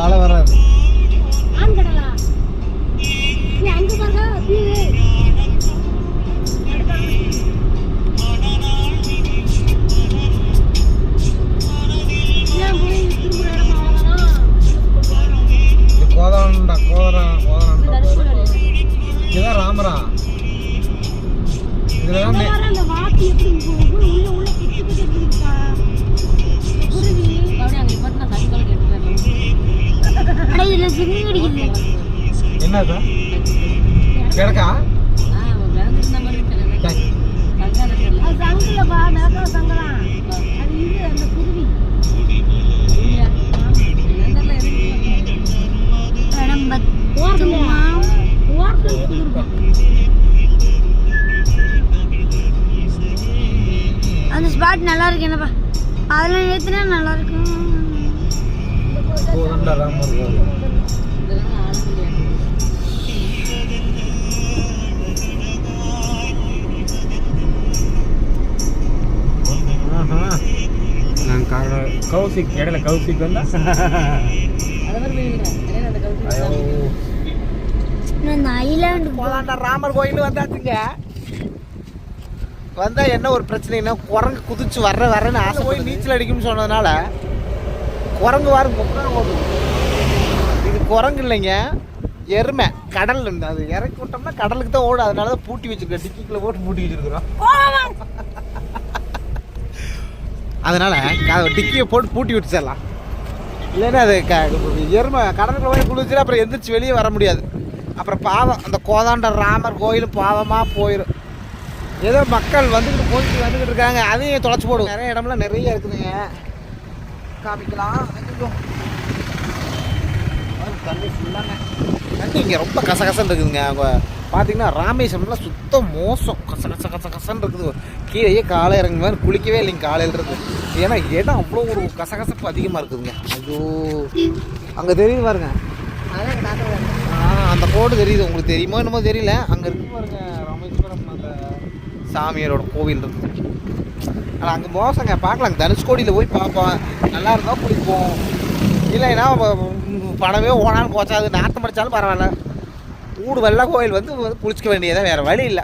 ஆள வராது. இதுதான் ராமரா. என்ன கிடக்கா அந்த ஸ்பாட் நல்லா இருக்கு என்னப்பா, அதெல்லாம் ஏத்துனா நல்லா இருக்கும். கௌசிக் இடையில கௌசிக் வந்தா ராமர் கோயில் வந்தாச்சுங்க. வந்தா என்ன ஒரு பிரச்சனைனா குரங்கு குதிச்சு வர்றேன்னு ஆசை போய் நீச்சல் அடிக்கும்னு சொன்னதுனால குரங்கு ஓடுது. இது குரங்கு இல்லைங்க, எருமை. கடல் இருந்து அது இறக்கி விட்டோம்னா கடலுக்கு தான் ஓடும். அதனால தான் பூட்டி வச்சிருக்கோம், டிக்கிக்குள்ள போட்டு பூட்டி வச்சிருக்கிறோம். அதனால டிக்கியை போட்டு பூட்டி விட்டுச்சிடலாம். இல்லைன்னா அது எருமை கடலுக்குள்ள போய் குளிச்சுட்டு அப்புறம் எந்திரிச்சு வெளியே வர முடியாது. அப்புறம் பாவம் அந்த கோதாண்ட ராமர் கோயிலும் பாவமாக போயிடும். ஏதோ மக்கள் வந்துக்கிட்டு இருக்காங்க, அதையும் தொலைச்சி போடுவோம். நிறைய இடம்லாம் நிறைய இருக்குதுங்க, காமிக்கலாம். தண்ணி ஃபுல்லாங்க. தண்ணி இங்கே ரொம்ப கசகசன்னு இருக்குதுங்க. அவங்க பார்த்தீங்கன்னா ராமேஸ்வரம்லாம் சுத்தம் மோசம், கசகசன்னு இருக்குது. கீழேயே காலை இறங்குற மாதிரி குளிக்கவே இல்லைங்க காலையில் இருக்குது. ஏன்னா இடம் அவ்வளோ ஒரு கசகசப்பு அதிகமாக இருக்குதுங்க. ஐயோ அங்கே தெரியுது பாருங்க, அந்த கோடு தெரியுது. உங்களுக்கு தெரியுமோ என்னமோ தெரியல, அங்கே இருக்கு பாருங்க ராமேஸ்வரம் அந்த சாமியாரோட கோவில் இருக்குது. ஆனால் அங்கே மோசங்க, பார்க்கலாம். தனுஷ்கோடியில் போய் பார்ப்போம், நல்லா இருந்தால் பிடிப்போம். இல்லைன்னா பணமே ஓனாலும் போச்சாது, நாற்றம் படித்தாலும் பரவாயில்ல. ஊடு வெள்ளை கோயில் குளிச்சிக்க வேண்டியதான், வேறு வழி இல்லை.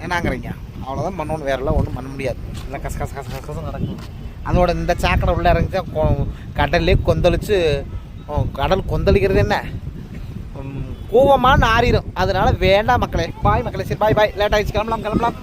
என்னங்கிறீங்க, அவ்வளோதான் பண்ணணும், வேறெல்லாம் ஒன்றும் பண்ண முடியாது. எல்லாம் கசம் நடக்கும். அதோட இந்த சாக்கடை உள்ளே இறங்கிச்சா கடல்லே கொந்தளிச்சு, கடல் கொந்தளிக்கிறது என்ன கோவமான ஆறிடும். அதனால வேண்டாம் மக்களே. பாய் மக்களே, சரி பாய் லேட் ஆகிடுச்சு, கிளம்பலாம்.